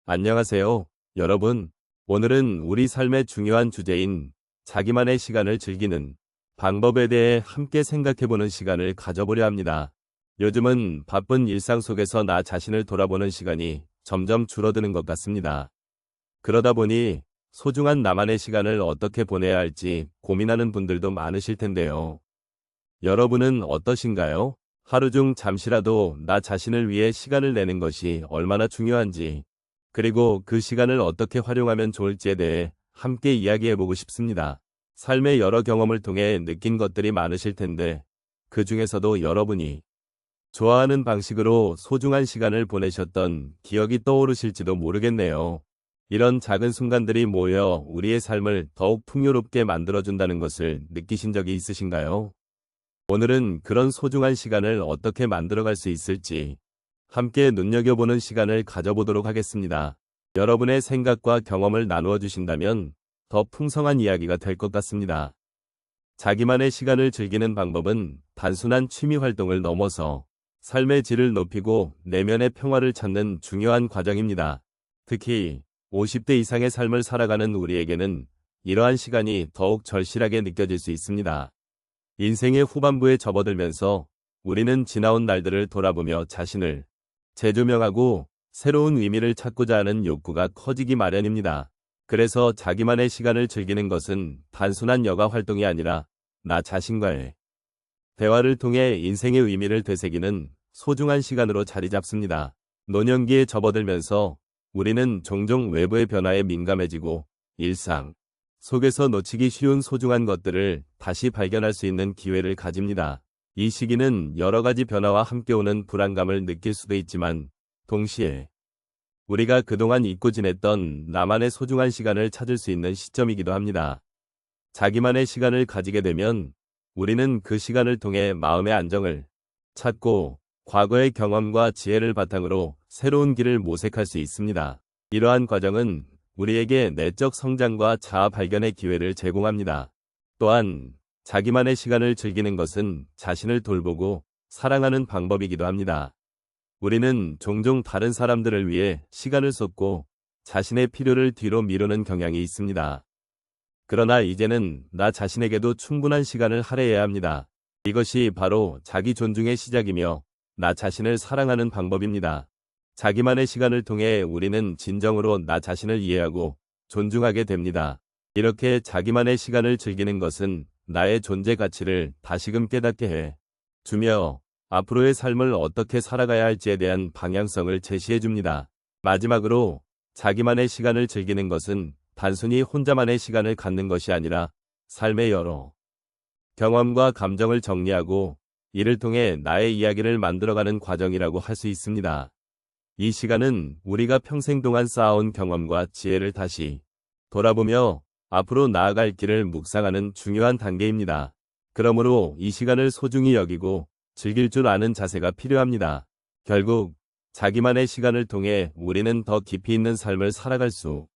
안녕하세요, 여러분. 오늘은 우리 삶의 중요한 주제인 자기만의 시간을 즐기는 방법에 대해 함께 생각해보는 시간을 가져보려 합니다. 요즘은 바쁜 일상 속에서 나 자신을 돌아보는 시간이 점점 줄어드는 것 같습니다. 그러다 보니 소중한 나만의 시간을 어떻게 보내야 할지 고민하는 분들도 많으실 텐데요. 여러분은 어떠신가요? 하루 중 잠시라도 나 자신을 위해 시간을 내는 것이 얼마나 중요한지, 그리고 그 시간을 어떻게 활용하면 좋을지에 대해 함께 이야기해보고 싶습니다. 삶의 여러 경험을 통해 느낀 것들이 많으실 텐데, 그 중에서도 여러분이 좋아하는 방식으로 소중한 시간을 보내셨던 기억이 떠오르실지도 모르겠네요. 이런 작은 순간들이 모여 우리의 삶을 더욱 풍요롭게 만들어준다는 것을 느끼신 적이 있으신가요? 오늘은 그런 소중한 시간을 어떻게 만들어갈 수 있을지 함께 눈여겨보는 시간을 가져보도록 하겠습니다. 여러분의 생각과 경험을 나누어 주신다면 더 풍성한 이야기가 될 것 같습니다. 자기만의 시간을 즐기는 방법은 단순한 취미 활동을 넘어서 삶의 질을 높이고 내면의 평화를 찾는 중요한 과정입니다. 특히 50대 이상의 삶을 살아가는 우리에게는 이러한 시간이 더욱 절실하게 느껴질 수 있습니다. 인생의 후반부에 접어들면서 우리는 지나온 날들을 돌아보며 자신을 재조명하고 새로운 의미를 찾고자 하는 욕구가 커지기 마련입니다. 그래서 자기만의 시간을 즐기는 것은 단순한 여가 활동이 아니라 나 자신과의 대화를 통해 인생의 의미를 되새기는 소중한 시간으로 자리 잡습니다. 노년기에 접어들면서 우리는 종종 외부의 변화에 민감해지고 일상 속에서 놓치기 쉬운 소중한 것들을 다시 발견할 수 있는 기회를 가집니다. 이 시기는 여러 가지 변화와 함께 오는 불안감을 느낄 수도 있지만, 동시에 우리가 그동안 잊고 지냈던 나만의 소중한 시간을 찾을 수 있는 시점이기도 합니다. 자기만의 시간을 가지게 되면 우리는 그 시간을 통해 마음의 안정을 찾고 과거의 경험과 지혜를 바탕으로 새로운 길을 모색할 수 있습니다. 이러한 과정은 우리에게 내적 성장과 자아 발견의 기회를 제공합니다. 또한 자기만의 시간을 즐기는 것은 자신을 돌보고 사랑하는 방법이기도 합니다. 우리는 종종 다른 사람들을 위해 시간을 쏟고 자신의 필요를 뒤로 미루는 경향이 있습니다. 그러나 이제는 나 자신에게도 충분한 시간을 할애해야 합니다. 이것이 바로 자기 존중의 시작이며 나 자신을 사랑하는 방법입니다. 자기만의 시간을 통해 우리는 진정으로 나 자신을 이해하고 존중하게 됩니다. 이렇게 자기만의 시간을 즐기는 것은 나의 존재 가치를 다시금 깨닫게 해 주며 앞으로의 삶을 어떻게 살아가야 할지에 대한 방향성을 제시해 줍니다. 마지막으로 자기만의 시간을 즐기는 것은 단순히 혼자만의 시간을 갖는 것이 아니라 삶의 여러 경험과 감정을 정리하고 이를 통해 나의 이야기를 만들어가는 과정이라고 할 수 있습니다. 이 시간은 우리가 평생 동안 쌓아온 경험과 지혜를 다시 돌아보며 앞으로 나아갈 길을 묵상하는 중요한 단계입니다. 그러므로 이 시간을 소중히 여기고 즐길 줄 아는 자세가 필요합니다. 결국 자기만의 시간을 통해 우리는 더 깊이 있는 삶을 살아갈 수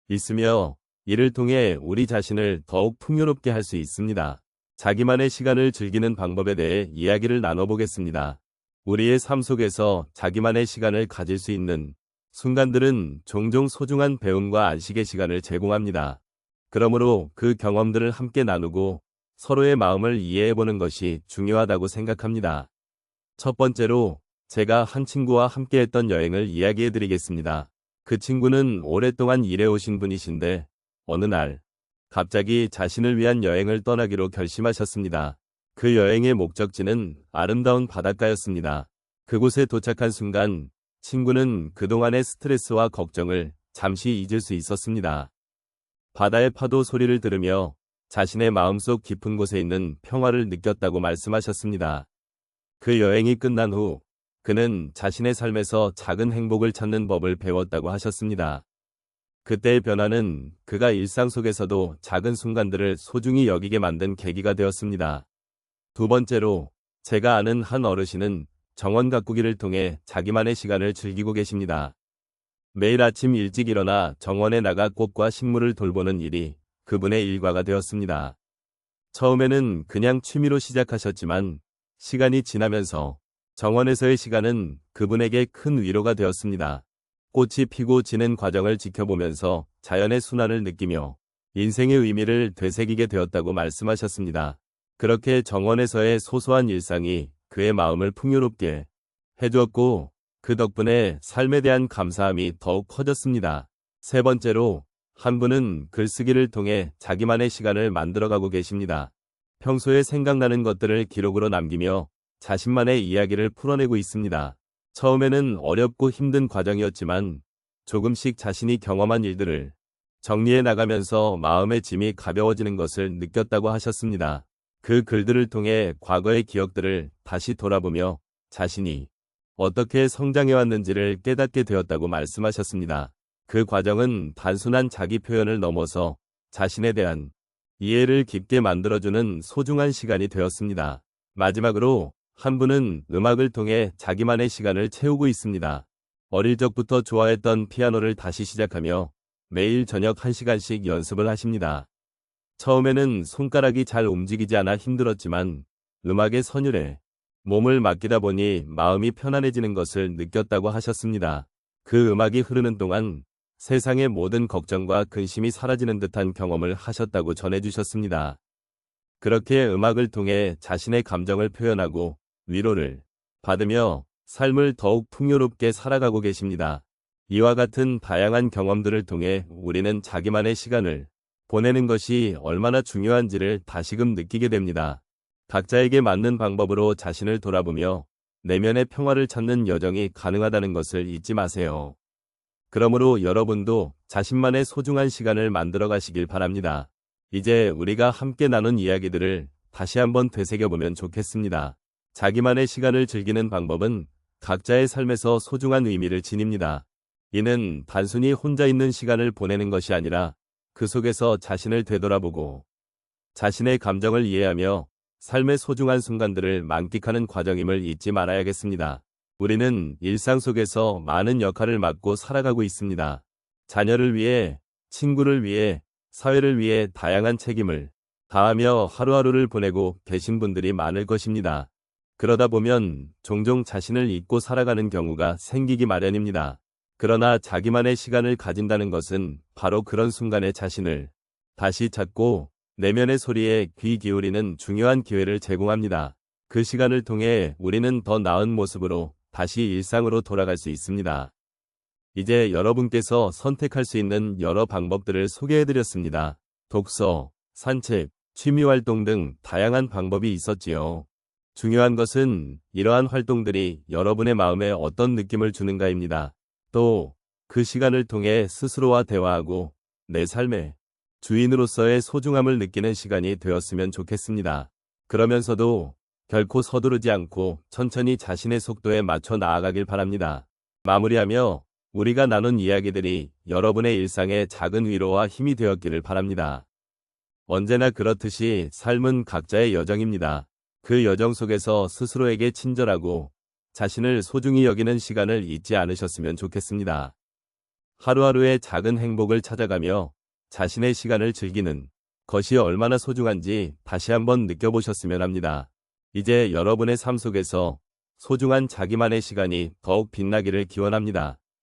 있으며 이를 통해 우리 자신을 더욱 풍요롭게 할 수 있습니다. 자기만의 시간을 즐기는 방법에 대해 이야기를 나눠보겠습니다. 우리의 삶 속에서 자기만의 시간을 가질 수 있는 순간들은 종종 소중한 배움과 안식의 시간을 제공합니다. 그러므로 그 경험들을 함께 나누고 서로의 마음을 이해해보는 것이 중요하다고 생각합니다. 첫 번째로 제가 한 친구와 함께했던 여행을 이야기해드리겠습니다. 그 친구는 오랫동안 일해오신 분이신데 어느 날 갑자기 자신을 위한 여행을 떠나기로 결심하셨습니다. 그 여행의 목적지는 아름다운 바닷가였습니다. 그곳에 도착한 순간 친구는 그동안의 스트레스와 걱정을 잠시 잊을 수 있었습니다. 바다의 파도 소리를 들으며 자신의 마음속 깊은 곳에 있는 평화를 느꼈다고 말씀하셨습니다. 그 여행이 끝난 후 그는 자신의 삶에서 작은 행복을 찾는 법을 배웠다고 하셨습니다. 그때의 변화는 그가 일상 속에서도 작은 순간들을 소중히 여기게 만든 계기가 되었습니다. 두 번째로 제가 아는 한 어르신은 정원 가꾸기를 통해 자기만의 시간을 즐기고 계십니다. 매일 아침 일찍 일어나 정원에 나가 꽃과 식물을 돌보는 일이 그분의 일과가 되었습니다. 처음에는 그냥 취미로 시작하셨지만 시간이 지나면서 정원에서의 시간은 그분에게 큰 위로가 되었습니다. 꽃이 피고 지는 과정을 지켜보면서 자연의 순환을 느끼며 인생의 의미를 되새기게 되었다고 말씀하셨습니다. 그렇게 정원에서의 소소한 일상이 그의 마음을 풍요롭게 해주었고 그 덕분에 삶에 대한 감사함이 더욱 커졌습니다. 세 번째로 한 분은 글쓰기를 통해 자기만의 시간을 만들어가고 계십니다. 평소에 생각나는 것들을 기록으로 남기며 자신만의 이야기를 풀어내고 있습니다. 처음에는 어렵고 힘든 과정이었지만 조금씩 자신이 경험한 일들을 정리해 나가면서 마음의 짐이 가벼워지는 것을 느꼈다고 하셨습니다. 그 글들을 통해 과거의 기억들을 다시 돌아보며 자신이 어떻게 성장해왔는지를 깨닫게 되었다고 말씀하셨습니다. 그 과정은 단순한 자기 표현을 넘어서 자신에 대한 이해를 깊게 만들어주는 소중한 시간이 되었습니다. 마지막으로 한 분은 음악을 통해 자기만의 시간을 채우고 있습니다. 어릴 적부터 좋아했던 피아노를 다시 시작하며 매일 저녁 1시간씩 연습을 하십니다. 처음에는 손가락이 잘 움직이지 않아 힘들었지만 음악의 선율에 몸을 맡기다 보니 마음이 편안해지는 것을 느꼈다고 하셨습니다. 그 음악이 흐르는 동안 세상의 모든 걱정과 근심이 사라지는 듯한 경험을 하셨다고 전해주셨습니다. 그렇게 음악을 통해 자신의 감정을 표현하고 위로를 받으며 삶을 더욱 풍요롭게 살아가고 계십니다. 이와 같은 다양한 경험들을 통해 우리는 자기만의 시간을 보내는 것이 얼마나 중요한지를 다시금 느끼게 됩니다. 각자에게 맞는 방법으로 자신을 돌아보며 내면의 평화를 찾는 여정이 가능하다는 것을 잊지 마세요. 그러므로 여러분도 자신만의 소중한 시간을 만들어 가시길 바랍니다. 이제 우리가 함께 나눈 이야기들을 다시 한번 되새겨보면 좋겠습니다. 자기만의 시간을 즐기는 방법은 각자의 삶에서 소중한 의미를 지닙니다. 이는 단순히 혼자 있는 시간을 보내는 것이 아니라 그 속에서 자신을 되돌아보고 자신의 감정을 이해하며 삶의 소중한 순간들을 만끽하는 과정임을 잊지 말아야겠습니다. 우리는 일상 속에서 많은 역할을 맡고 살아가고 있습니다. 자녀를 위해, 친구를 위해, 사회를 위해 다양한 책임을 다하며 하루하루를 보내고 계신 분들이 많을 것입니다. 그러다 보면 종종 자신을 잊고 살아가는 경우가 생기기 마련입니다. 그러나 자기만의 시간을 가진다는 것은 바로 그런 순간에 자신을 다시 찾고 내면의 소리에 귀 기울이는 중요한 기회를 제공합니다. 그 시간을 통해 우리는 더 나은 모습으로 다시 일상으로 돌아갈 수 있습니다. 이제 여러분께서 선택할 수 있는 여러 방법들을 소개해드렸습니다. 독서, 산책, 취미활동 등 다양한 방법이 있었지요. 중요한 것은 이러한 활동들이 여러분의 마음에 어떤 느낌을 주는가입니다. 또 그 시간을 통해 스스로와 대화하고 내 삶의 주인으로서의 소중함을 느끼는 시간이 되었으면 좋겠습니다. 그러면서도 결코 서두르지 않고 천천히 자신의 속도에 맞춰 나아가길 바랍니다. 마무리하며 우리가 나눈 이야기들이 여러분의 일상에 작은 위로와 힘이 되었기를 바랍니다. 언제나 그렇듯이 삶은 각자의 여정입니다. 그 여정 속에서 스스로에게 친절하고 자신을 소중히 여기는 시간을 잊지 않으셨으면 좋겠습니다. 하루하루의 작은 행복을 찾아가며 자신의 시간을 즐기는 것이 얼마나 소중한지 다시 한번 느껴보셨으면 합니다. 이제 여러분의 삶 속에서 소중한 자기만의 시간이 더욱 빛나기를 기원합니다.